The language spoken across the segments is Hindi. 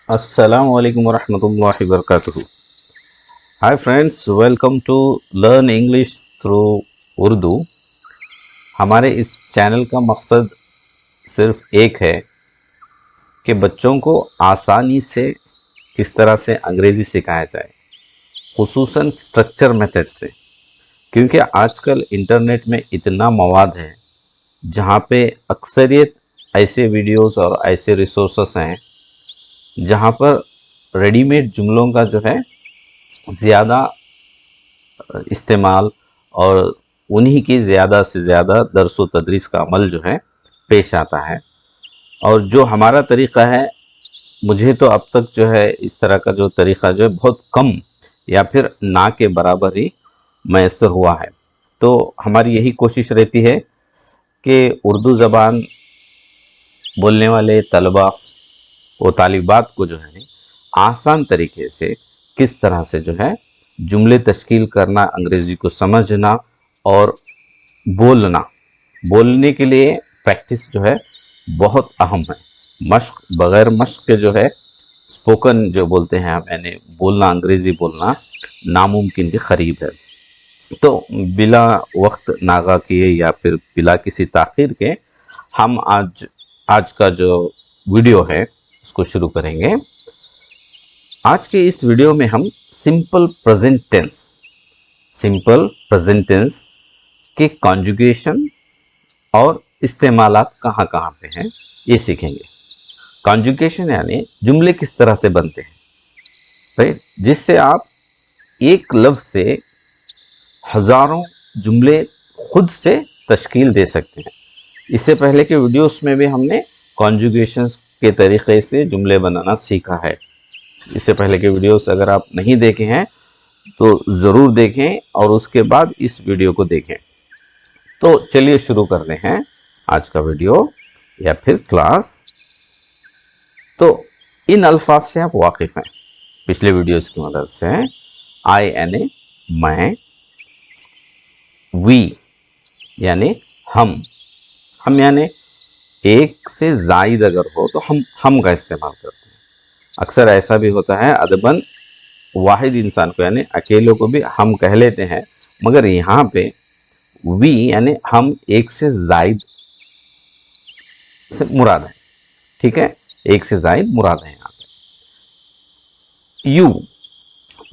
Assalamu alaikum warahmatullahi wabarakatuh. Hi friends, welcome to Learn English through Urdu. हमारे इस चैनल का मकसद सिर्फ एक है कि बच्चों को आसानी से किस तरह से अंग्रेज़ी सिखाया जाए, खुसूसन स्ट्रक्चर मेथड से। क्योंकि आजकल इंटरनेट में इतना मवाद है जहाँ पे अक्सरियत ऐसे वीडियोस और ऐसे रिसोर्सेस हैं जहाँ पर रेडीमेड जुमलों का जो है ज़्यादा इस्तेमाल और उन्हीं की ज़्यादा से ज़्यादा दर्स व तदरीस का अमल जो है पेश आता है। और जो हमारा तरीक़ा है, मुझे तो अब तक जो है इस तरह का जो तरीक़ा जो है बहुत कम या फिर ना के बराबर ही मैसर हुआ है। तो हमारी यही कोशिश रहती है कि उर्दू ज़बान बोलने वाले तलबा व तालिबात को जो है आसान तरीके से किस तरह से जो है जुमले तश्कील करना, अंग्रेज़ी को समझना और बोलने के लिए प्रैक्टिस जो है बहुत अहम है। मश्क, बग़ैर मश्क के जो है स्पोकन जो बोलते हैं हम, यानी बोलना, अंग्रेज़ी बोलना नामुमकिन के क़रीब है। तो बिला वक्त नागा किए या फिर बिला किसी ताख़ीर के हम आज का जो वीडियो है उसको शुरू करेंगे। आज के इस वीडियो में हम सिंपल प्रेजेंट टेंस के कॉन्जुगेशन और इस्तेमालात कहाँ कहाँ पे हैं ये सीखेंगे। कॉन्जुगेशन यानी जुमले किस तरह से बनते हैं, राइट, जिससे आप एक लफ्ज़ से हज़ारों जुमले खुद से तश्कील दे सकते हैं। इससे पहले के वीडियोस में भी हमने कॉन्जुगेशन के तरीक़े से जुमले बनाना सीखा है। इससे पहले के वीडियोस अगर आप नहीं देखे हैं तो ज़रूर देखें और उसके बाद इस वीडियो को देखें। तो चलिए शुरू करते हैं आज का वीडियो या फिर क्लास। तो इन अल्फाज से आप वाकिफ़ हैं पिछले वीडियोस की मदद से। आई यानी मैं, वी यानी हम यानी एक से ज़ायद अगर हो तो हम का इस्तेमाल करते हैं। अक्सर ऐसा भी होता है अदबन वाहिद इंसान को यानी अकेले को भी हम कह लेते हैं, मगर यहाँ पे वी यानी हम एक से ज़ायद से मुराद है, ठीक है, एक से ज़ायद मुराद है यहाँ पे।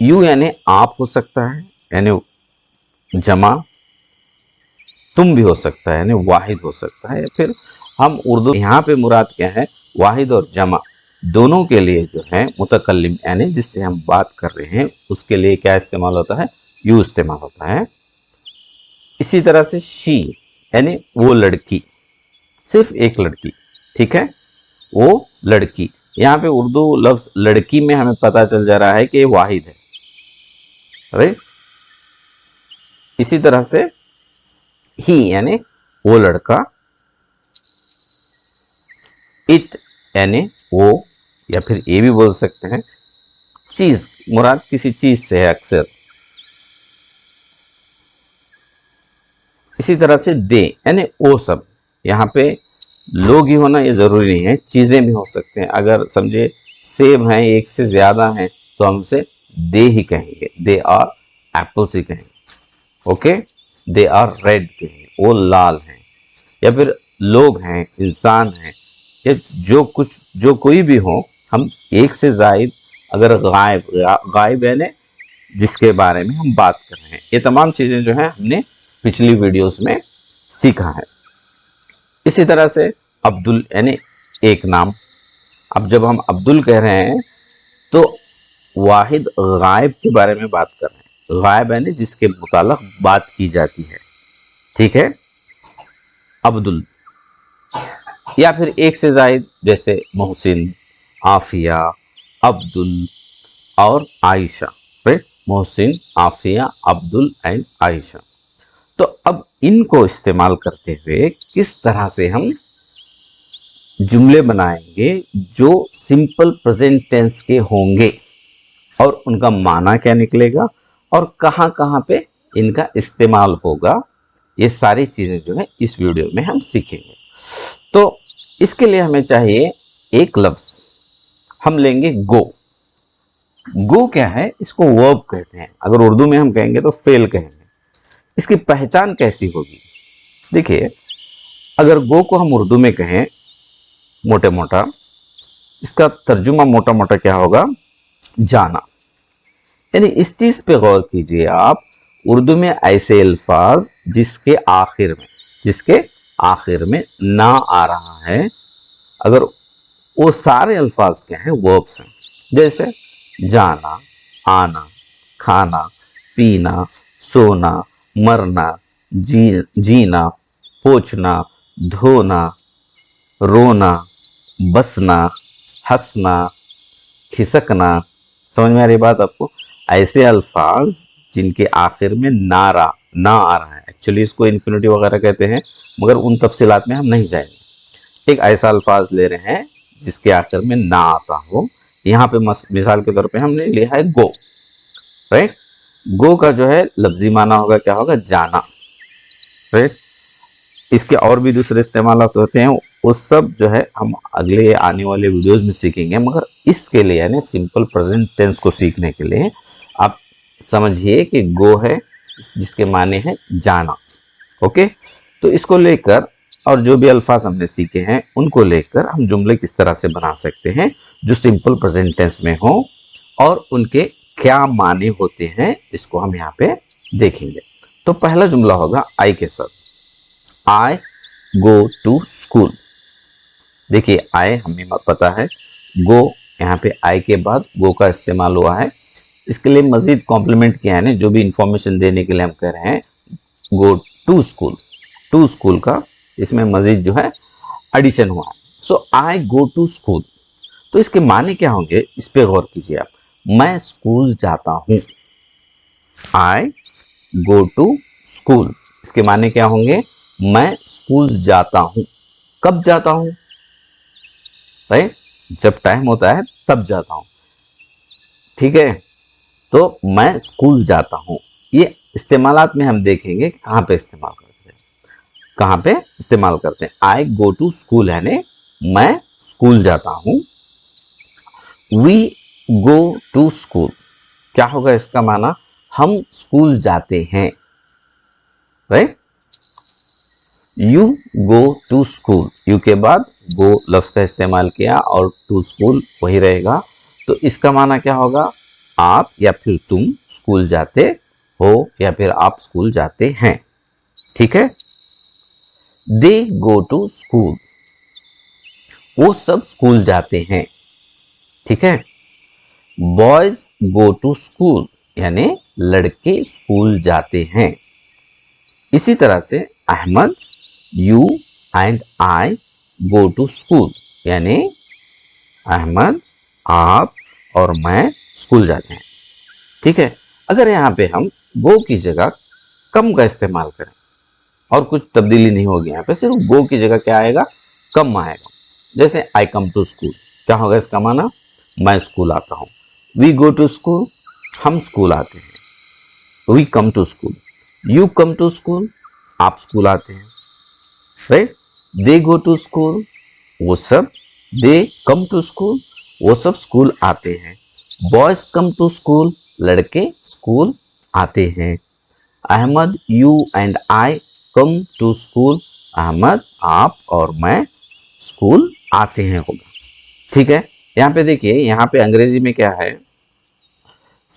यू यानी आप हो सकता है, यानी जमा, तुम भी हो सकता है यानी वाहिद हो सकता है, या फिर हम उर्दू यहाँ पे मुराद क्या है, वाहिद और जमा दोनों के लिए जो है मुतकल्लिम यानी जिससे हम बात कर रहे हैं उसके लिए क्या इस्तेमाल होता है, यू इस्तेमाल होता है। इसी तरह से शी यानी वो लड़की, सिर्फ एक लड़की, ठीक है, वो लड़की। यहाँ पे उर्दू लफ्ज़ लड़की में हमें पता चल जा रहा है कि ये वाहिद है, राइट। इसी तरह से ही यानी वो लड़का, इट यानी वो, या फिर ये भी बोल सकते हैं चीज़, मुराद किसी चीज़ से है अक्सर। इसी तरह से दे यानी वो सब। यहाँ पे लोग ही होना ये ज़रूरी नहीं है, चीज़ें भी हो सकते हैं। अगर समझे सेब हैं, एक से ज़्यादा हैं, तो हम उसे दे ही कहेंगे, दे आर एप्पल्स ही कहेंगे, ओके। दे आर रेड कहेंगे, वो लाल हैं। या फिर लोग हैं, इंसान हैं, या जो कोई भी हो, हम एक से ज़ायद अगर गायब यानी जिसके बारे में हम बात कर रहे हैं, ये तमाम चीज़ें जो हैं हमने पिछली वीडियोस में सीखा है। इसी तरह से अब्दुल यानी एक नाम। अब जब हम अब्दुल कह रहे हैं तो वाहिद गायब के बारे में बात कर रहे हैं, गायब यानी जिसके मुताल्लिक़ बात की जाती है, ठीक है, अब्दुल। या फिर एक से ज़ायद जैसे मोहसिन, आफिया, अब्दुल और आयशा, राइट, मोहसिन, आफिया, अब्दुल एंड आयशा। तो अब इनको इस्तेमाल करते हुए किस तरह से हम जुमले बनाएंगे जो सिंपल प्रेजेंट टेंस के होंगे और उनका माना क्या निकलेगा और कहाँ कहाँ पे इनका इस्तेमाल होगा, ये सारी चीज़ें जो है इस वीडियो में हम सीखेंगे। तो इसके लिए हमें चाहिए एक लफ्ज़, हम लेंगे गो। गो क्या है, इसको वर्ब कहते हैं, अगर उर्दू में हम कहेंगे तो फेल कहेंगे। इसकी पहचान कैसी होगी? देखिए, अगर गो को हम उर्दू में कहें मोटे मोटा, इसका तर्जुमा मोटा मोटा क्या होगा? जाना। यानी इस चीज पे गौर कीजिए आप, उर्दू में ऐसे अल्फाज जिसके आखिर में ना आ रहा है, अगर वो सारे अल्फाज क्या हैं? वर्ब्स हैं। जैसे जाना, आना, खाना, पीना, सोना, मरना, जीना, पोंछना, धोना, रोना, बसना, हंसना, खिसकना। समझ में आ रही बात आपको? ऐसे अल्फाज जिनके आखिर में ना आ रहा है, एक्चुअली इसको इन्फिनिटिव वगैरह कहते हैं, मगर उन तफसीलात में हम नहीं जाएंगे। एक ऐसा अल्फाज ले रहे हैं जिसके आखिर में ना आता हो। यहाँ पे मिसाल के तौर पे हमने लिया है गो, राइट? गो का जो है लफ्जी माना होगा, क्या होगा? जाना, राइट? इसके और भी दूसरे इस्तेमाल होते हैं, वो सब जो है हम अगले आने वाले वीडियोस में सीखेंगे। मगर इसके लिए यानी सिंपल प्रेजेंट टेंस को सीखने के लिए आप समझिए कि गो है जिसके माने हैं जाना। ओके, तो इसको लेकर और जो भी अल्फाज हमने सीखे हैं उनको लेकर हम जुमले किस तरह से बना सकते हैं जो सिंपल प्रेजेंट टेंस में हो, और उनके क्या माने होते हैं, इसको हम यहाँ पे देखेंगे। तो पहला जुमला होगा आई के साथ, आई गो टू स्कूल। देखिए, आई हमें पता है, गो यहाँ पे आई के बाद गो का इस्तेमाल हुआ है। इसके लिए मजीद कॉम्प्लीमेंट किया है, जो भी इंफॉर्मेशन देने के लिए हम कह रहे हैं go to school, to school का इसमें मजीद जो है एडिशन हुआ है। सो आई गो टू स्कूल, तो इसके माने क्या होंगे इस पे गौर कीजिए आप। मैं स्कूल जाता हूँ, आई गो टू स्कूल, इसके माने क्या होंगे? मैं स्कूल जाता हूँ। कब जाता हूँ? राइट, जब टाइम होता है तब जाता हूँ, ठीक है? तो मैं स्कूल जाता हूँ, ये इस्तेमालात में हम देखेंगे कहाँ पे इस्तेमाल करते हैं। आई गो टू स्कूल यानी मैं स्कूल जाता हूँ। वी गो टू स्कूल, क्या होगा इसका माना? हम स्कूल जाते हैं, right? You go to school, you के बाद गो लफ्ज का इस्तेमाल किया और टू स्कूल वही रहेगा, तो इसका माना क्या होगा? आप या फिर तुम स्कूल जाते हो या फिर आप स्कूल जाते हैं, ठीक है? दे गो टू स्कूल, वो सब स्कूल जाते हैं, ठीक है? बॉयज गो टू स्कूल यानी लड़के स्कूल जाते हैं। इसी तरह से Ahmed, you and I go to school यानी अहमद, आप और मैं स्कूल जाते हैं, ठीक है? अगर यहाँ पे हम गो की जगह कम का इस्तेमाल करें और कुछ तब्दीली नहीं होगी, यहाँ पे सिर्फ गो की जगह क्या आएगा? कम आएगा। जैसे आई कम टू स्कूल, क्या होगा इसका माना? मैं स्कूल आता हूँ। वी गो टू स्कूल, हम स्कूल आते हैं। We come to school, you come to school, आप स्कूल आते हैं, right? They go to school, वो सब, दे कम टू स्कूल, वो सब स्कूल आते हैं। बॉयज कम टू स्कूल, लड़के स्कूल आते हैं। Ahmed, you and I come to school, Ahmed, आप और मैं स्कूल आते हैं होगा, ठीक है? यहाँ पे देखिए, यहाँ पे अंग्रेजी में क्या है,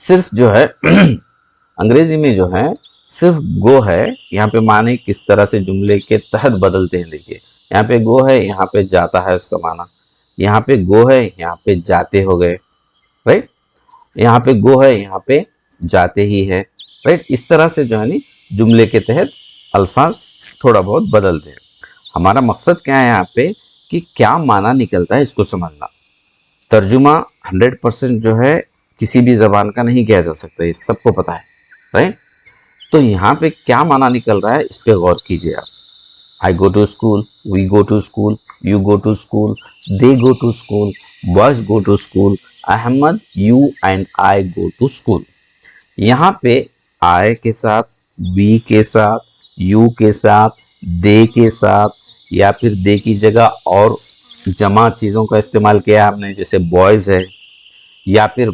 सिर्फ जो है अंग्रेजी में जो है सिर्फ गो है। यहाँ पे माने किस तरह से जुमले के तहत बदलते हैं, देखिए यहाँ पे गो है, यहाँ पे जाता है उसका माना, यहाँ पे गो है, यहाँ पे जाते हो गए, राइट? यहाँ पे गो है, यहाँ पे जाते ही है, राइट? इस तरह से जो है नी जुमले के तहत अल्फाज थोड़ा बहुत बदलते हैं। हमारा मकसद क्या है यहाँ पे कि क्या माना निकलता है इसको समझना। तर्जुमा 100% जो है किसी भी ज़बान का नहीं किया जा सकता, ये सबको पता है, राइट? तो यहाँ पे क्या माना निकल रहा है इस पे गौर कीजिए आप। I go to school, we go to school, you go to school, they go to school, boys go to school, Ahmed, you and I go to school. यहाँ पे आई के साथ, वी के साथ, यू के साथ, दे के साथ या फिर दे की जगह और जमा चीज़ों का इस्तेमाल किया है आपने, जैसे बॉयज़ है, या फिर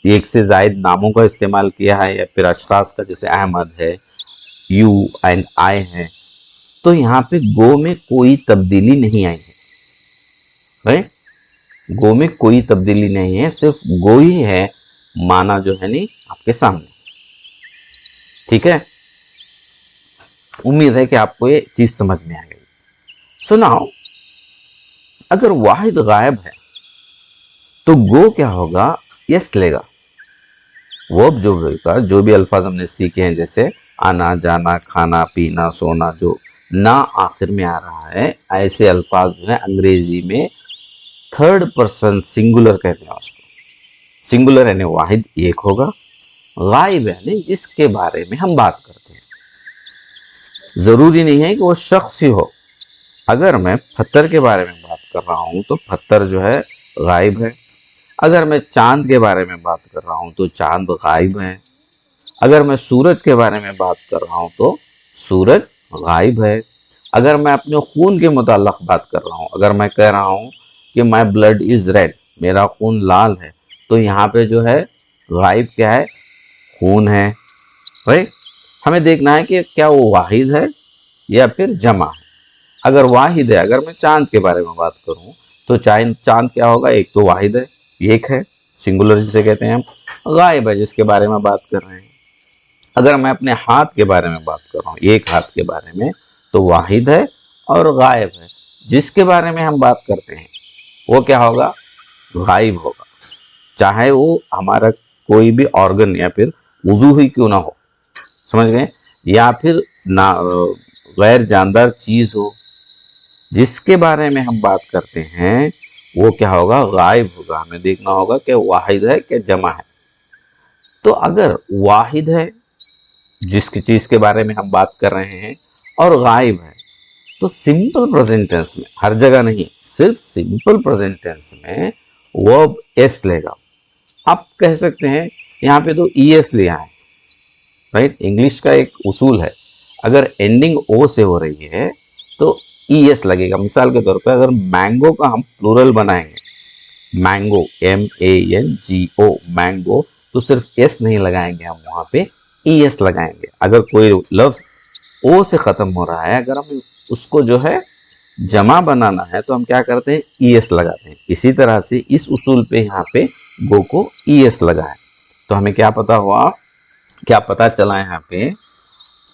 एक से ज़ायद नामों का इस्तेमाल किया है, या फिर अशखास का, जैसे अहमद है, यू एंड आई है, तो यहाँ पे गो में कोई तब्दीली नहीं आई है, राइट। गो में कोई तब्दीली नहीं है, सिर्फ गो ही है, माना जो है नहीं आपके सामने, ठीक है। उम्मीद है कि आपको ये चीज़ समझ में आ गई। सुनाओ, अगर वाहिद गायब है तो गो क्या होगा, यस लेगा। वर्ब जो होगा, जो भी अल्फाज हमने सीखे हैं, जैसे आना जाना खाना पीना सोना, जो ना आखिर में आ रहा है, ऐसे अल्फाज जो है अंग्रेजी में थर्ड पर्सन सिंगुलर कहते हैं उसको। सिंगुलर यानी वाहिद एक होगा, गायब यानी जिसके बारे में हम बात करते हैं। जरूरी नहीं है कि वो शख्स ही हो। अगर मैं पत्थर के बारे में बात कर रहा हूं तो पत्थर जो है गायब है। अगर मैं चांद के बारे में बात कर रहा हूं तो चांद गायब है। अगर मैं सूरज के बारे में बात कर रहा हूं तो सूरज गायब है। अगर मैं अपने खून के मुताल्लिक बात कर रहा हूं, अगर मैं कह रहा हूं कि माई ब्लड इज रेड, मेरा खून लाल है, तो यहाँ पे जो है गायब क्या है, खून है, राइट। हमें देखना है कि क्या वो वाहिद है या फिर जमा है। अगर वाहिद है, अगर मैं चांद के बारे में बात करूं तो चांद चांद क्या होगा, एक तो वाहिद है, एक है, सिंगुलर जिसे कहते हैं हम। गायब है जिसके बारे में बात कर रहे हैं। अगर मैं अपने हाथ के बारे में बात कर रहा हूँ, एक हाथ के बारे में, तो वाहिद है और गायब है जिसके बारे में हम बात करते हैं, वो क्या होगा, गायब होगा, चाहे वो हमारा कोई भी ऑर्गन या फिर उजू ही क्यों ना हो, समझ गए, या फिर ना गैर जानदार चीज हो, जिसके बारे में हम बात करते हैं वो क्या होगा, गायब होगा। हमें देखना होगा कि वाहिद है कि जमा है। तो अगर वाहिद है जिसकी चीज के बारे में हम बात कर रहे हैं और गायब है, तो सिंपल प्रेजेंट टेंस में, हर जगह नहीं, सिर्फ सिंपल प्रेजेंट टेंस में वर्ब एस लेगा। आप कह सकते हैं यहाँ पे तो ई एस लिया है, राइट। इंग्लिश का एक उसूल है, अगर एंडिंग ओ से हो रही है तो ई एस लगेगा। मिसाल के तौर पर अगर मैंगो का हम प्लूरल बनाएंगे, मैंगो MANGO, मैंगो, तो सिर्फ एस नहीं लगाएंगे, हम वहां पे ई एस लगाएंगे। अगर कोई लफ्ज ओ से खत्म हो रहा है, अगर हम उसको जो है जमा बनाना है, तो हम क्या करते हैं, ई एस लगाते हैं। इसी तरह से इस उसूल पे यहाँ पे गो को ई एस लगा है। तो हमें क्या पता हुआ, क्या पता चला यहाँ पे,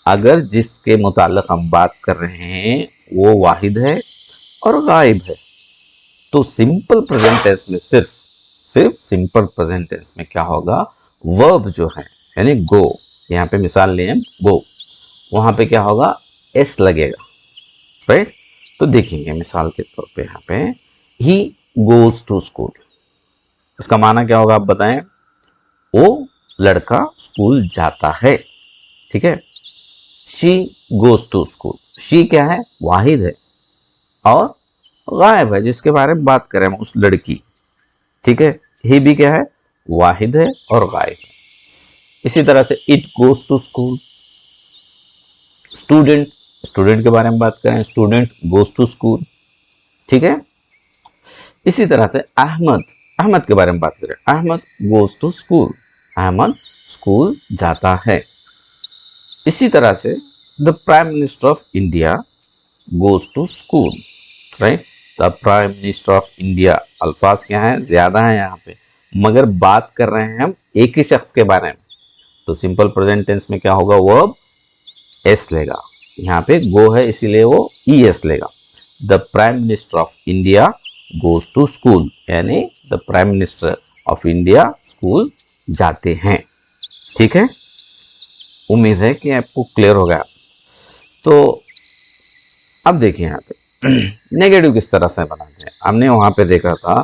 अगर जिसके मुताल्लिक हम बात कर रहे हैं वो वाहिद है और गायब है, तो सिंपल प्रेजेंट टेंस में सिर्फ सिंपल प्रेजेंट टेंस में क्या होगा, वर्ब जो है यानी गो, यहाँ पे मिसाल लें गो, वहां पे क्या होगा, एस लगेगा, राइट। तो देखेंगे मिसाल के तौर पे यहाँ पे, ही गोज टू स्कूल, इसका माना क्या होगा आप बताएं, वो लड़का स्कूल जाता है, ठीक है। She goes to school, she क्या है, वाहिद है और गायब है जिसके बारे में बात करें हम, उस लड़की, ठीक है। ही भी क्या है, वाहिद है और गायब है। इसी तरह से it goes to school, student, student के बारे में बात करें, स्टूडेंट गोज टू स्कूल, ठीक है। इसी तरह से अहमद, अहमद के बारे में बात करें, Ahmed goes to school, Ahmed school जाता है। इसी तरह से the prime minister of India goes to school, right. The prime minister of India, अल्फाज क्या है, ज्यादा है यहाँ पे, मगर बात कर रहे हैं हम एक ही शख्स के बारे में, तो सिंपल प्रेजेंट टेंस में क्या होगा, वर्ब एस लेगा। यहाँ पे गो है इसीलिए वो ई एस लेगा। The prime minister of India goes to school, यानी the prime minister of India school जाते हैं, ठीक है। उम्मीद है कि आपको क्लियर हो गया। तो अब देखिए यहाँ पे नेगेटिव किस तरह से बनाते हैं, हमने वहां पे देखा था,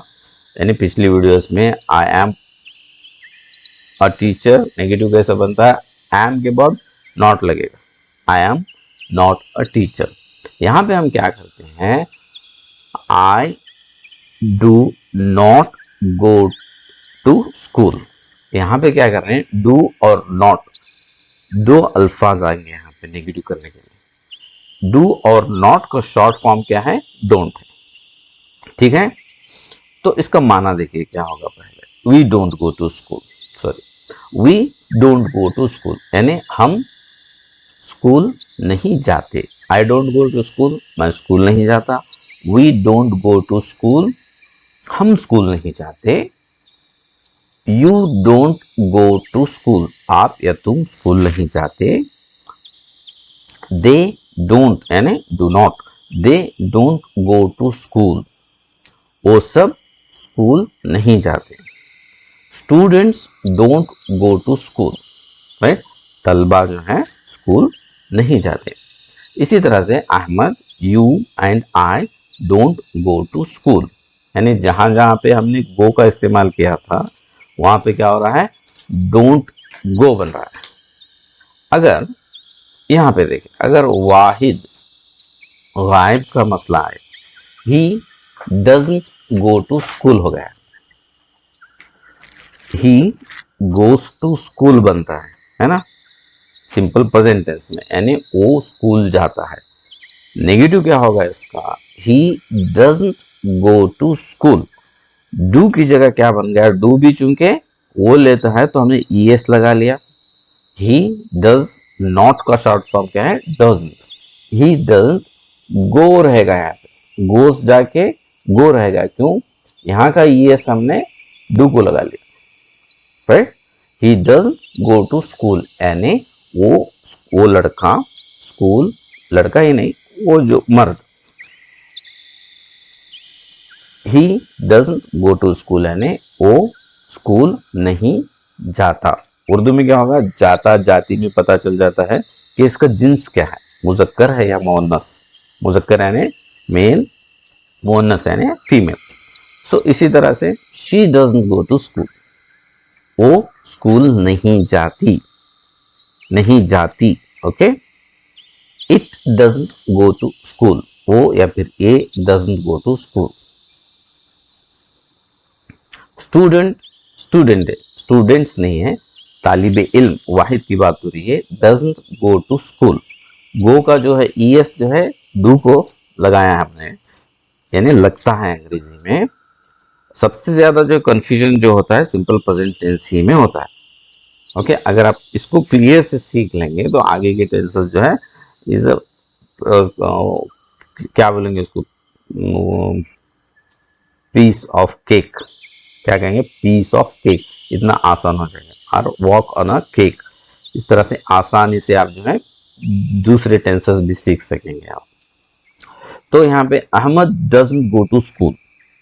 यानी पिछली वीडियोस में, I am a teacher, negative कैसे बनता है, एम के बाद नॉट लगेगा, I am not a teacher. यहाँ पे हम क्या करते हैं, I do not go to school, यहाँ पे क्या कर रहे हैं, डू और नॉट दो अल्फाज आएंगे यहाँ पे नेगेटिव करने के लिए। डू और नॉट का शॉर्ट फॉर्म क्या है, डोंट है, ठीक है, तो इसका माना देखिए क्या होगा। पहले we don't go to school, sorry we don't go to school यानी हम स्कूल नहीं जाते। I don't go to school, मैं स्कूल नहीं जाता। We don't go to school, हम स्कूल नहीं जाते। You don't go to school, आप या तुम स्कूल नहीं जाते। दे डोंट यानी do not, they don't go to school, वो सब स्कूल नहीं जाते। Students don't go to school, right, तलबा जो है स्कूल नहीं जाते। इसी तरह से Ahmed, you and I don't go to school, यानी जहां जहां पे हमने गो का इस्तेमाल किया था वहां पे क्या हो रहा है, डोंट गो बन रहा है। अगर यहां पे देखिए, अगर वाहिद गायब का मसला है, he doesn't go to school हो गया, ही गोस टू स्कूल बनता है ना, सिंपल प्रेजेंट टेंस में, यानी वो स्कूल जाता है। नेगेटिव क्या होगा इसका, he doesn't go to school. Do की जगह क्या बन गया, डू भी चूंकि वो लेता है तो हमने ईएस लगा लिया। ही डज नॉट का शॉर्ट फॉर्म क्या है, डजंट। ही डजंट गो रहेगा, यहाँ पे गोस जाके गो रहेगा, क्यों, यहाँ का ईएस हमने डू को लगा लिया, right. He doesn't go to school यानी वो लड़का स्कूल, लड़का ही नहीं वो जो मर्द, he doesn't go to school यानी वो स्कूल नहीं जाता। उर्दू में क्या होगा, जाता जाति में पता चल जाता है कि इसका जिन्स क्या है, मुजक्कर है या मोअन्नस। मुजक्कर यानी मेल, मोअन्नस यानी फीमेल। सो इसी तरह से she doesn't go to school, वो स्कूल नहीं जाती, नहीं जाती, okay. It doesn't go to school, वो या फिर a doesn't go to school. Student, student है, स्टूडेंट्स नहीं है, तालिबे इल्म वाहिद की बात हो रही है। डजंट गो टू स्कूल, गो का जो है ईएस जो है डू को लगाया है हमने, यानी लगता है अंग्रेजी में। सबसे ज्यादा जो कंफ्यूजन जो होता है सिंपल प्रेजेंट टेंस ही में होता है, ओके। अगर आप इसको क्लियर से सीख लेंगे तो आगे के टेंसेस जो है इस क्या बोलेंगे इसको, पीस ऑफ केक, क्या कहेंगे, पीस ऑफ केक, इतना आसान हो जाएगा। और वॉक ऑन अ केक, इस तरह से आसानी से आप जो है दूसरे टेंसेस भी सीख सकेंगे आप। तो यहाँ पे Ahmed doesn't go to school,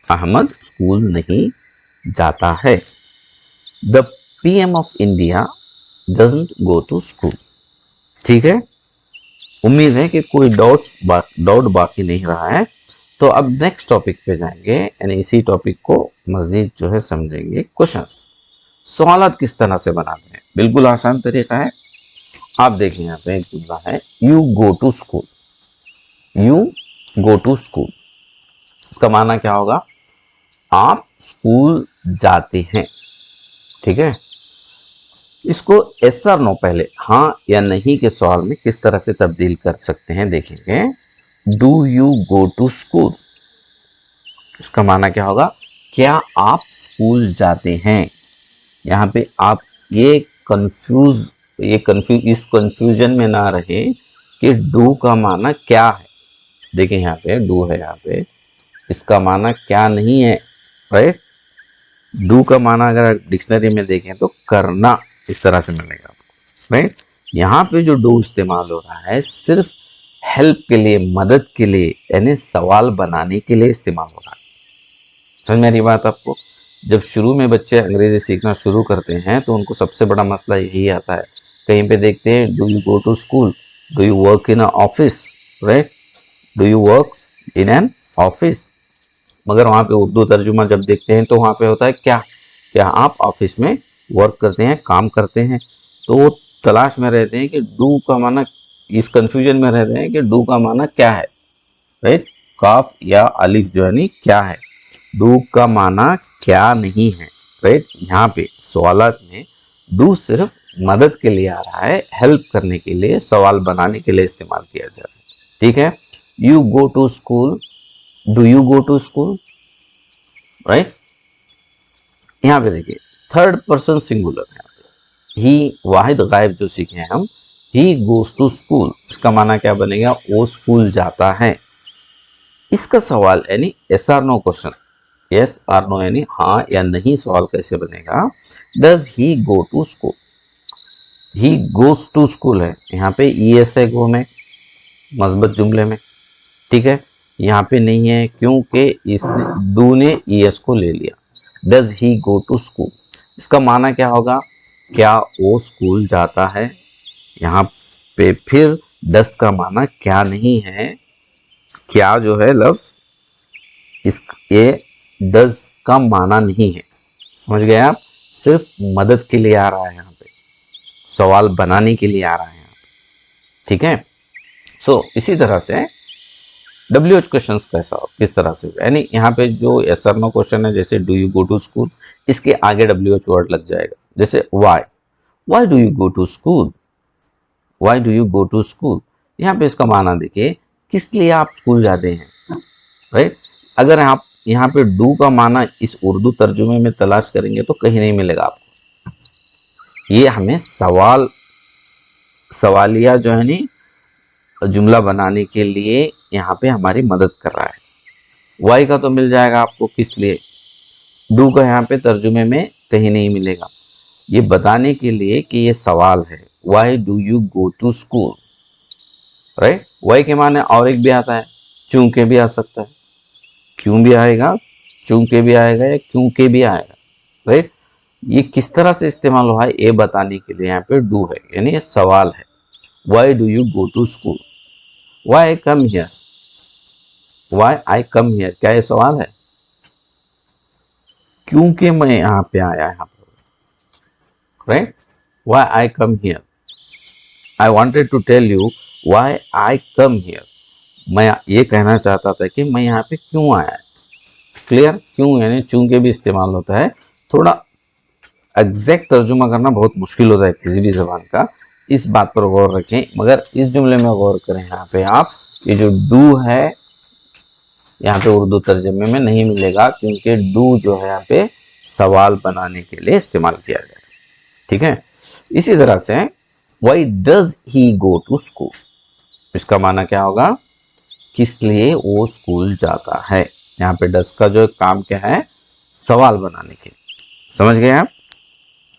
Ahmed school नहीं जाता है। The PM of India doesn't go to school, ठीक है। उम्मीद है कि कोई डाउट बाकी नहीं रहा है। तो अब नेक्स्ट टॉपिक पे जाएंगे, यानी इसी टॉपिक को मजीद जो है समझेंगे। क्वेश्चंस, सवालात किस तरह से बनाते हैं, बिल्कुल आसान तरीका है। आप देखें यहाँ पे एक जुमला है, you go to school, you go to school, इसका माना क्या होगा, आप स्कूल जाते हैं, ठीक है। इसको यस और नो, पहले हाँ या नहीं के सवाल में किस तरह से तब्दील कर सकते हैं देखेंगे। Do you go to school, इसका माना क्या होगा, क्या आप स्कूल जाते हैं। यहाँ पे आप ये इस कंफ्यूजन में ना रहे कि डू का माना क्या है। देखिए यहाँ पे डू है, यहाँ पे इसका माना क्या नहीं है, राइट। डू का माना अगर डिक्शनरी में देखें तो करना, इस तरह से मिलेगा आपको, राइट। यहाँ पे जो डू इस्तेमाल हो रहा है सिर्फ हेल्प के लिए, मदद के लिए, यानी सवाल बनाने के लिए इस्तेमाल हो रहा है। समझ में आ रही बात आपको। जब शुरू में बच्चे अंग्रेजी सीखना शुरू करते हैं तो उनको सबसे बड़ा मसला यही आता है, कहीं पे देखते हैं do you go to school, do you work in a office, right, do you work in an office, मगर वहाँ पे उर्दू तर्जुमा जब देखते हैं तो वहाँ पे होता है क्या आप ऑफिस में वर्क करते हैं, काम करते हैं। तो वो तलाश में रहते हैं कि डू का माना, इस कंफ्यूजन में रहते हैं कि डू का माना क्या है, राइट। काफ या अलिफ जो है नहीं क्या है, डू का माना क्या नहीं है, राइट। यहाँ पे सवालात में डू सिर्फ मदद के लिए आ रहा है, हेल्प करने के लिए, सवाल बनाने के लिए इस्तेमाल किया जा रहा है, ठीक है। You go to school, do you go to school, right. यहाँ पे देखिए थर्ड पर्सन सिंगुलर है, ही वाहिद गायब जो सीखे हैं हम, ही गोज टू स्कूल, इसका माना क्या बनेगा, वो स्कूल जाता है। इसका सवाल यानी yes or no question, yes or no यानी हाँ या नहीं सवाल कैसे बनेगा, does he go to school, he goes to school है, यहाँ पे ई एस है गो में, मस्बत जुमले में, ठीक है। यहाँ पे नहीं है क्योंकि इसने डू ने ई एस को ले लिया। Does he go to school, इसका माना क्या होगा, क्या वो स्कूल जाता है। यहाँ पे फिर डज का माना क्या नहीं है, क्या जो है लफ्ज इस ये डज का माना नहीं है, समझ गए आप, सिर्फ मदद के लिए आ रहा है, यहाँ पे सवाल बनाने के लिए आ रहा है यहाँ पे, ठीक है। सो इसी तरह से डब्ल्यू एच क्वेश्चन कैसा हो, किस तरह से, यानी यहाँ पे जो एस आर नो क्वेश्चन है, जैसे do you go to school, इसके आगे डब्ल्यू एच वर्ड लग जाएगा, जैसे why do you go to school, why do you go to school, यहाँ पे इसका माना देखिए किस लिए आप स्कूल जाते हैं, राइट। अगर आप यहाँ पे डू का माना इस उर्दू तर्जुमे में तलाश करेंगे तो कहीं नहीं मिलेगा आपको, ये हमें सवालिया जो है नी जुमला बनाने के लिए यहाँ पे हमारी मदद कर रहा है। वाई का तो मिल जाएगा आपको किस लिए, डू का यहाँ पे तर्जुमे में कहीं नहीं मिलेगा, ये बताने के लिए कि ये सवाल है, why do you go to school, right. Why के माने और एक भी आता है, चूंकि भी आ सकता है, क्यों भी आएगा, चूंकि भी आएगा या क्योंकि भी आएगा, राइट। ये किस तरह से इस्तेमाल हुआ है ये बताने के लिए यहाँ पे डू है, यानी ये सवाल है, why do you go to school, why I come here, why I come here, क्या ये सवाल है, क्योंकि मैं यहाँ पे आया यहाँ पर, right. Why I come here, I wanted to tell you why I come here, मैं ये कहना चाहता था कि मैं यहाँ पे क्यों आया, क्लियर। क्यों यानी चूंकि भी इस्तेमाल होता है, थोड़ा एग्जैक्ट तर्जुमा करना बहुत मुश्किल होता है किसी भी जबान का, इस बात पर गौर रखें। मगर इस जुमले में गौर करें, यहाँ पे आप ये जो डू है यहाँ पे उर्दू तर्जुमे में नहीं मिलेगा, क्योंकि डू जो है यहाँ पे सवाल बनाने के लिए इस्तेमाल किया गया है, ठीक है। इसी तरह से why does he go to school, इसका माना क्या होगा, किस लिए वो स्कूल जाता है। यहाँ पे डज का जो काम क्या है, सवाल बनाने के लिए, समझ गए आप।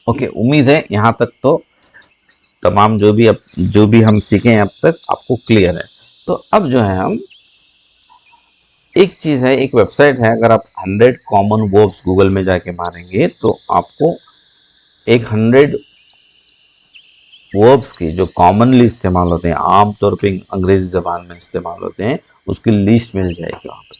ओके, उम्मीद है यहाँ तक तो तमाम जो भी हम सीखे हैं अब तक आपको क्लियर है। तो अब जो है हम एक चीज़ है, एक वेबसाइट है, अगर आप 100 कॉमन वर्ब्स गूगल में जाके मारेंगे तो आपको एक 100 वर्ब्स की जो कॉमनली इस्तेमाल होते हैं, आमतौर पे अंग्रेजी ज़बान में इस्तेमाल होते हैं, उसकी लिस्ट मिल जाएगी वहाँ पे,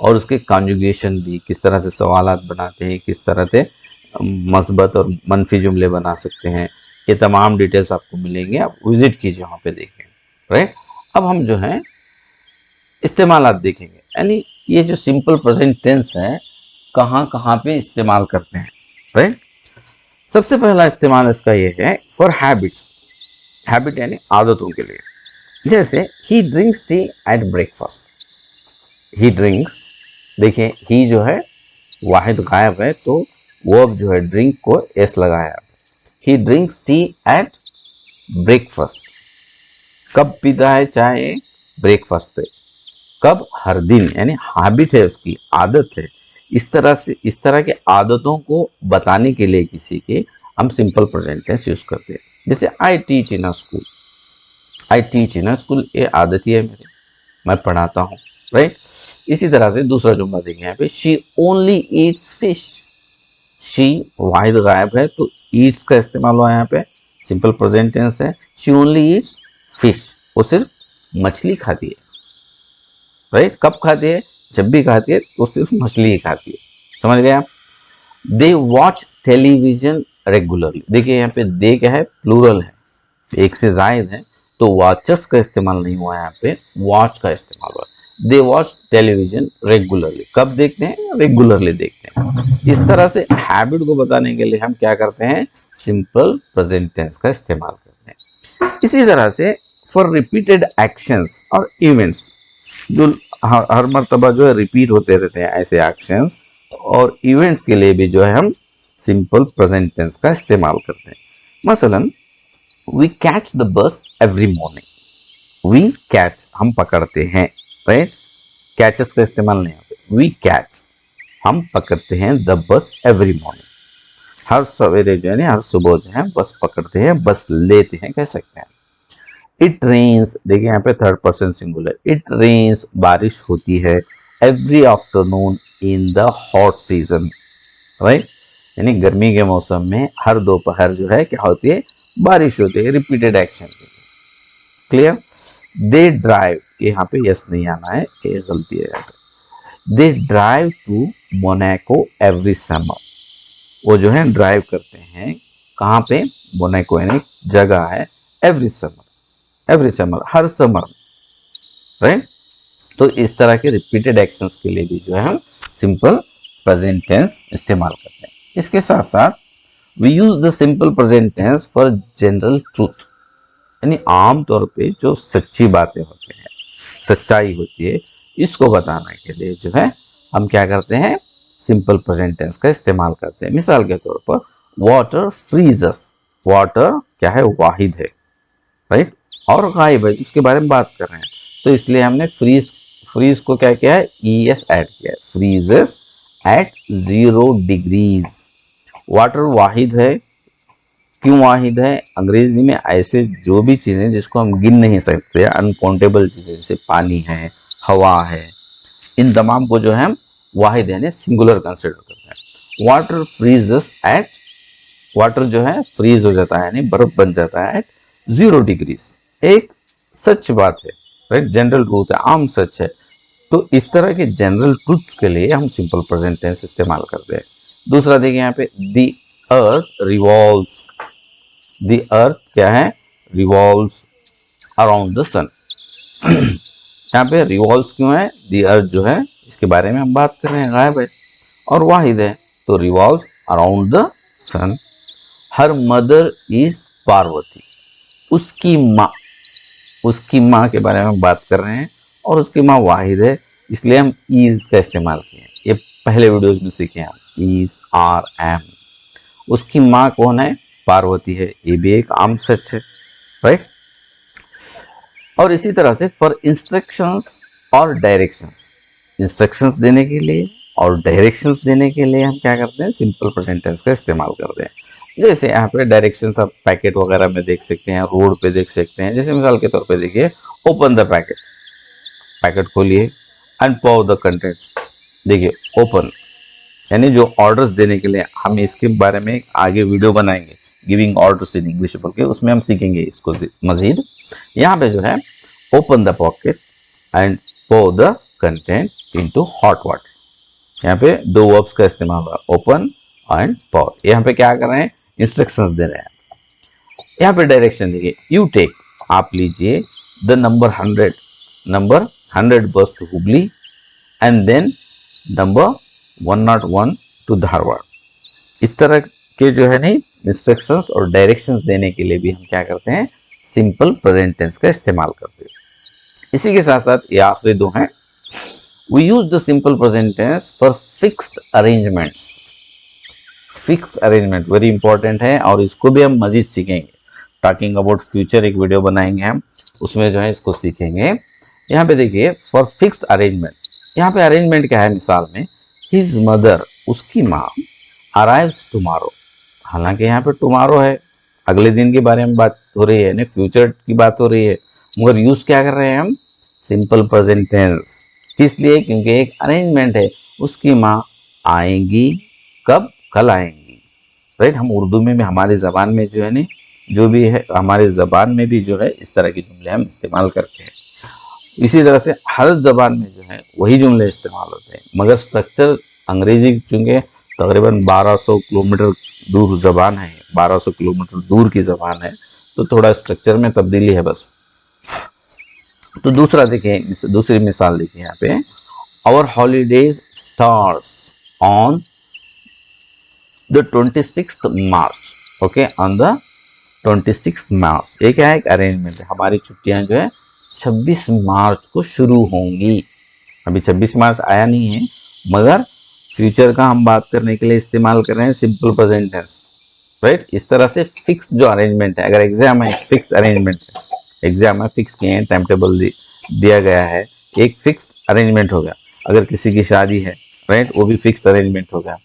और उसके कॉन्जुगेशन भी, किस तरह से सवालात बनाते हैं, किस तरह से मस्बत और मनफी जुमले बना सकते हैं, ये तमाम डिटेल्स आपको मिलेंगे, आप विजिट कीजिए वहाँ पे देखें, राइट। अब हम जो है इस्तेमालात देखेंगे, यानी ये जो सिंपल प्रेजेंट टेंस है कहाँ कहाँ पे इस्तेमाल करते हैं, राइट। सबसे पहला इस्तेमाल इसका ये है फॉर हैबिट्स, हैबिट यानी आदतों के लिए, जैसे he drinks tea at breakfast, he drinks, देखिए ही जो है वाहिद गायब है तो वर्ब जो है ड्रिंक को एस लगाया, he drinks tea at breakfast, कब पीता है चाय, ब्रेकफास्ट पे, कब, हर दिन, यानी हैबिट है उसकी, आदत है। इस तरह के आदतों को बताने के लिए किसी के हम सिंपल प्रेजेंट टेंस यूज करते हैं, जैसे I teach in a school, I teach in a school, ये आदत ही है मेरी, मैं पढ़ाता हूँ, राइट। इसी तरह से दूसरा जुमला देखें यहाँ पे, she only eats fish, she वाहिद गायब है तो ईट्स का इस्तेमाल हुआ यहाँ पे, सिंपल प्रेजेंट टेंस है, शी ओनली ईट्स फिश, वो सिर्फ मछली खाती है, राइट। कब खाती है, जब भी खाती है तो सिर्फ मछली ही खाती है, समझ गए आप। दे वॉच टेलीविजन रेगुलरली, देखिए यहाँ पे दे क्या है, प्लूरल है, एक से जायद है, तो वॉचेस का इस्तेमाल नहीं हुआ यहाँ पे, वॉच का इस्तेमाल हुआ। दे वॉच टेलीविजन रेगुलरली, कब देखते हैं, रेगुलरली देखते हैं। इस तरह से हैबिट को बताने के लिए हम क्या करते हैं, सिंपल प्रेजेंट टेंस का इस्तेमाल करते हैं। इसी तरह से फॉर रिपीटेड एक्शंस और इवेंट्स, जो हर मर्तबा जो है रिपीट होते रहते हैं ऐसे एक्शंस, और इवेंट्स के लिए भी जो है हम सिंपल प्रेजेंट टेंस का इस्तेमाल करते हैं। मसलन we catch the bus every morning. We catch हम पकड़ते हैं, राइट, कैचेस का इस्तेमाल नहीं होता। वी कैच हम पकड़ते हैं द बस एवरी मॉर्निंग, हर सवेरे जो है ना, हर सुबह जो है बस पकड़ते हैं, बस लेते हैं कह सकते हैं। इट रेन्स, देखिए यहाँ पे third person singular, it rains बारिश होती है, every afternoon in the hot season, right, यानी गर्मी के मौसम में हर दोपहर जो है क्या होती है, बारिश होती है, repeated action. Clear. They drive, यहाँ पे यस नहीं आना है, ये गलती है यहाँ पे। They drive to Monaco every summer, वो जो है ड्राइव करते हैं कहाँ पे, मोनाको यानी जगह है, एवरी समर, एवरी समर हर समर, राइट। तो इस तरह के रिपीटेड एक्शंस के लिए भी जो है हम सिंपल प्रेजेंट टेंस इस्तेमाल करते हैं। इसके साथ साथ we use the simple present tense for general truth, यानी आम तौर पे जो सच्ची बातें होती हैं, सच्चाई होती है, इसको बताने के लिए जो है हम क्या करते हैं, सिंपल प्रेजेंट टेंस का इस्तेमाल करते हैं। मिसाल के तौर पर वाटर फ्रीजस, वाटर क्या है, वाहिद है, राइट, और गायब है, उसके बारे में बात कर रहे हैं, तो इसलिए हमने फ्रीज को क्या किया है, ES ऐड किया है, फ्रीजेस एट 0 डिग्रीज। वाटर वाहिद है, क्यों वाहिद है, अंग्रेजी में ऐसे जो भी चीज़ें जिसको हम गिन नहीं सकते, अनकाउंटेबल चीज़ें, जैसे पानी है, हवा है, इन तमाम को जो है हम वाहिद यानी सिंगुलर कंसिडर करते हैं। वाटर फ्रीजेस एट, वाटर जो है फ्रीज हो जाता है यानी बर्फ बन जाता है एट 0 डिग्रीज, एक सच बात है, राइट, जनरल ट्रूथ है, आम सच है। तो इस तरह के जनरल ट्रूथ्स के लिए हम सिंपल प्रेजेंट टेंस इस्तेमाल करते हैं। दूसरा देखिए यहाँ पे the earth revolves, the earth क्या है, रिवॉल्व्स अराउंड द सन। यहाँ पे रिवॉल्व्स क्यों है, द अर्थ जो है इसके बारे में हम बात कर रहे हैं, गायब है और वाहिद है, तो revolves around the sun. Her mother is Parvati, उसकी माँ, उसकी माँ के बारे में बात कर रहे हैं और उसकी माँ वाहिद है, इसलिए हम इज का इस्तेमाल किए हैं। ये पहले वीडियोस में सीखे हैं, इज, आर, एम। उसकी माँ कौन है, पार्वती है, ये भी एक आम सच है, राइट। और इसी तरह से फॉर इंस्ट्रक्शंस और डायरेक्शंस, इंस्ट्रक्शंस देने के लिए और डायरेक्शंस देने के लिए हम क्या करते हैं, सिंपल प्रेजेंट टेंस का इस्तेमाल करते हैं। जैसे यहाँ पे डायरेक्शंस आप पैकेट वगैरह में देख सकते हैं, रोड पे देख सकते हैं। जैसे मिसाल के तौर पे देखिए, ओपन द पैकेट, पैकेट खोलिए, एंड पॉव द कंटेंट, देखिए ओपन यानी जो ऑर्डर्स देने के लिए, हम इसके बारे में आगे वीडियो बनाएंगे, गिविंग ऑर्डर्स इन इंग्लिश बोल के, उसमें हम सीखेंगे इसको मजीद। यहाँ पे जो है open the pocket and pour the content into hot water, यहाँ पे दो वर्ब्स का इस्तेमाल हुआ, ओपन एंड पॉव। यहाँ पे क्या कर रहे हैं, इंस्ट्रक्शंस दे रहे हैं। यहाँ पे डायरेक्शन देखिए, यू टेक, आप लीजिए, the number 100, number 100 bus to Hubli and then number 101 to Dharwad. इस तरह के जो है नहीं इंस्ट्रक्शंस और डायरेक्शंस देने के लिए भी हम क्या करते हैं, सिंपल प्रेजेंट टेंस का इस्तेमाल करते हैं। इसी के साथ साथ ये आखिरी दो हैं, we use the simple present tense for fixed arrangement. Fixed arrangement very important है और इसको भी हम मजीद सीखेंगे। टॉकिंग अबाउट फ्यूचर एक वीडियो बनाएंगे हम, उसमें जो है इसको सीखेंगे। यहाँ पे देखिए फॉर फिक्स्ड अरेंजमेंट, यहाँ पे अरेंजमेंट क्या है, मिसाल में हिज मदर, उसकी माँ, अराइव्स टुमारो, हालांकि यहाँ पे टुमारो है, अगले दिन के बारे में बात हो रही है, फ्यूचर की बात हो रही है, मगर यूज क्या कर रहे हैं हम, सिंपल प्रेजेंट टेंस। किस लिए, क्योंकि एक अरेंजमेंट है, उसकी माँ आएंगी, कब, कल आएंगी, राइट। हम उर्दू में भी हमारी ज़बान में जो है ना, जो भी है हमारी ज़बान में भी जो है इस तरह के जुमले हम इस्तेमाल करते हैं। इसी तरह से हर ज़बान में जो है वही जुमले इस्तेमाल होते हैं, मगर स्ट्रक्चर अंग्रेजी चूँकि तकरीबन 1200 किलोमीटर दूर ज़बान है, 1200 किलोमीटर दूर की ज़बान है, तो थोड़ा स्ट्रक्चर में तब्दीली है बस। तो दूसरा देखिए, दूसरी मिसाल देखिए यहाँ पे, our holidays starts on the 26th March, okay, on the 26th March. ये क्या है, एक अरेंजमेंट है, हमारी छुट्टियां जो है 26 मार्च को शुरू होंगी। अभी 26 मार्च आया नहीं है, मगर फ्यूचर का हम बात करने के लिए इस्तेमाल कर रहे हैं सिंपल प्रेजेंट टेंस, राइट। इस तरह से फिक्स जो अरेंजमेंट है, अगर एग्जाम है फिक्स अरेंजमेंट है, एग्जाम है फिक्स किए हैं, टाइम टेबल दिया गया है, एक फिक्स अरेंजमेंट हो गया। अगर किसी की शादी है, राइट, वो भी फिक्स अरेंजमेंट हो गया।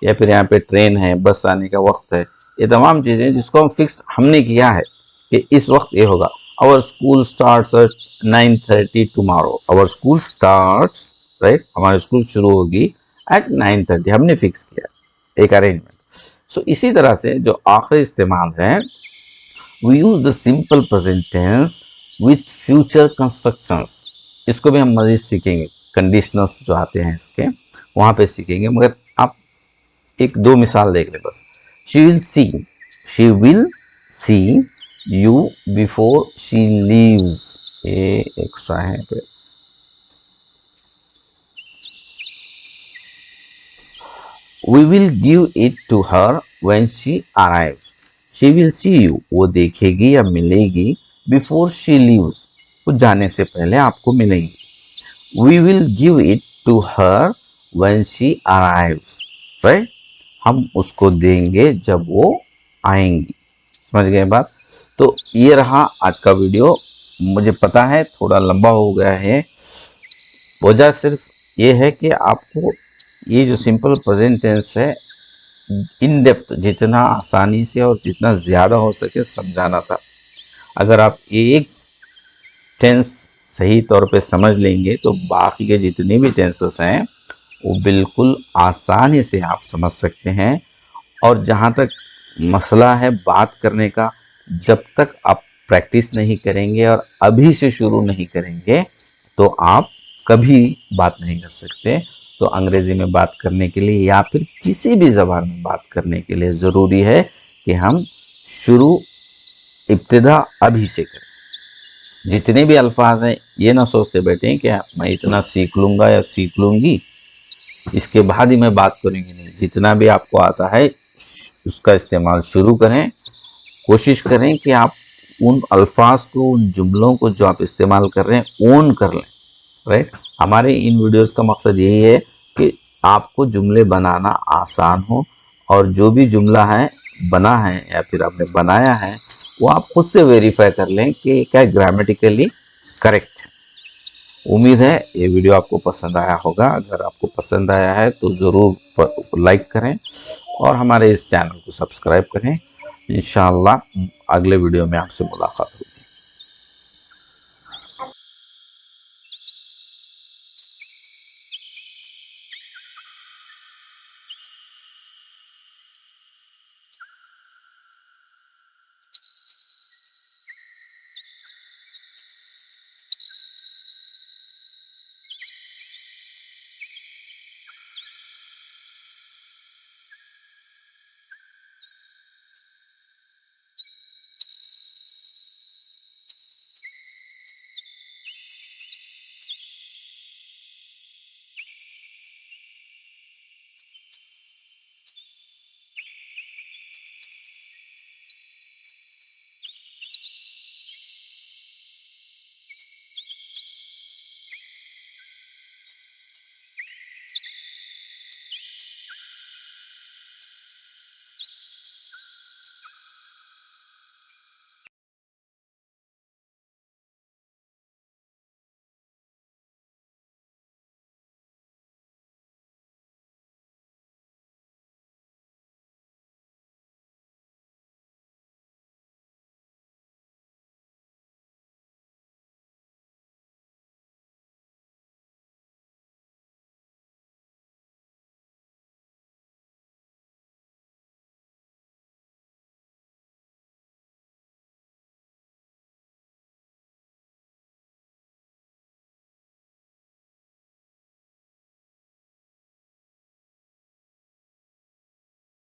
या फिर यहाँ पे ट्रेन है, बस आने का वक्त है, ये तमाम चीज़ें जिसको हम फिक्स हमने किया है कि इस वक्त ये होगा। Our school starts at 9:30 tomorrow, our school starts, right, हमारी स्कूल शुरू होगी एट 9:30, हमने फिक्स किया एक अरेंजमेंट। सो इसी तरह से जो आखिरी इस्तेमाल है, we use the simple present tense with future constructions. इसको भी हम मज़ीद सीखेंगे, कंडीशनल्स जो आते हैं इसके वहाँ पे सीखेंगे, मगर आप एक दो मिसाल देख लें बस। She will see you before she leaves, ये एक्स्ट्रा है पे। We will give it to her when she arrives. She will see you, वो देखेगी या मिलेगी, before she leaves, वो जाने से पहले आपको मिलेंगी। We will give it to her when she arrives, right? हम उसको देंगे जब वो आएंगी। समझ गए बात? तो ये रहा आज का वीडियो। मुझे पता है थोड़ा लंबा हो गया है, वजह सिर्फ ये है कि आपको ये जो सिंपल प्रेजेंट टेंस है इन डेप्थ जितना आसानी से और जितना ज़्यादा हो सके समझाना था। अगर आप एक टेंस सही तौर पे समझ लेंगे तो बाकी के जितने भी टेंसेस हैं वो बिल्कुल आसानी से आप समझ सकते हैं। और जहाँ तक मसला है बात करने का, जब तक आप प्रैक्टिस नहीं करेंगे और अभी से शुरू नहीं करेंगे तो आप कभी बात नहीं कर सकते। तो अंग्रेज़ी में बात करने के लिए या फिर किसी भी ज़बान में बात करने के लिए ज़रूरी है कि हम शुरू इब्तिदा अभी से करें। जितने भी अल्फाज हैं ये ना सोचते बैठे कि मैं इतना सीख लूँगा या सीख लूँगी इसके बाद ही मैं बात करूँगी, नहीं। जितना भी आपको आता है उसका इस्तेमाल शुरू करें। कोशिश करें कि आप उन अल्फाज को, उन जुमलों को जो आप इस्तेमाल कर रहे हैं ओन कर लें, राइट। हमारे इन वीडियोस का मकसद यही है कि आपको जुमले बनाना आसान हो और जो भी जुमला है बना है या फिर आपने बनाया है वो आप खुद से वेरीफाई कर लें कि क्या ग्रामेटिकली करेक्ट है। उम्मीद है ये वीडियो आपको पसंद आया होगा। अगर आपको पसंद आया है तो ज़रूर लाइक करें और हमारे इस चैनल को सब्सक्राइब करें। इंशाअल्लाह अगले वीडियो में आपसे मुलाकात होगी।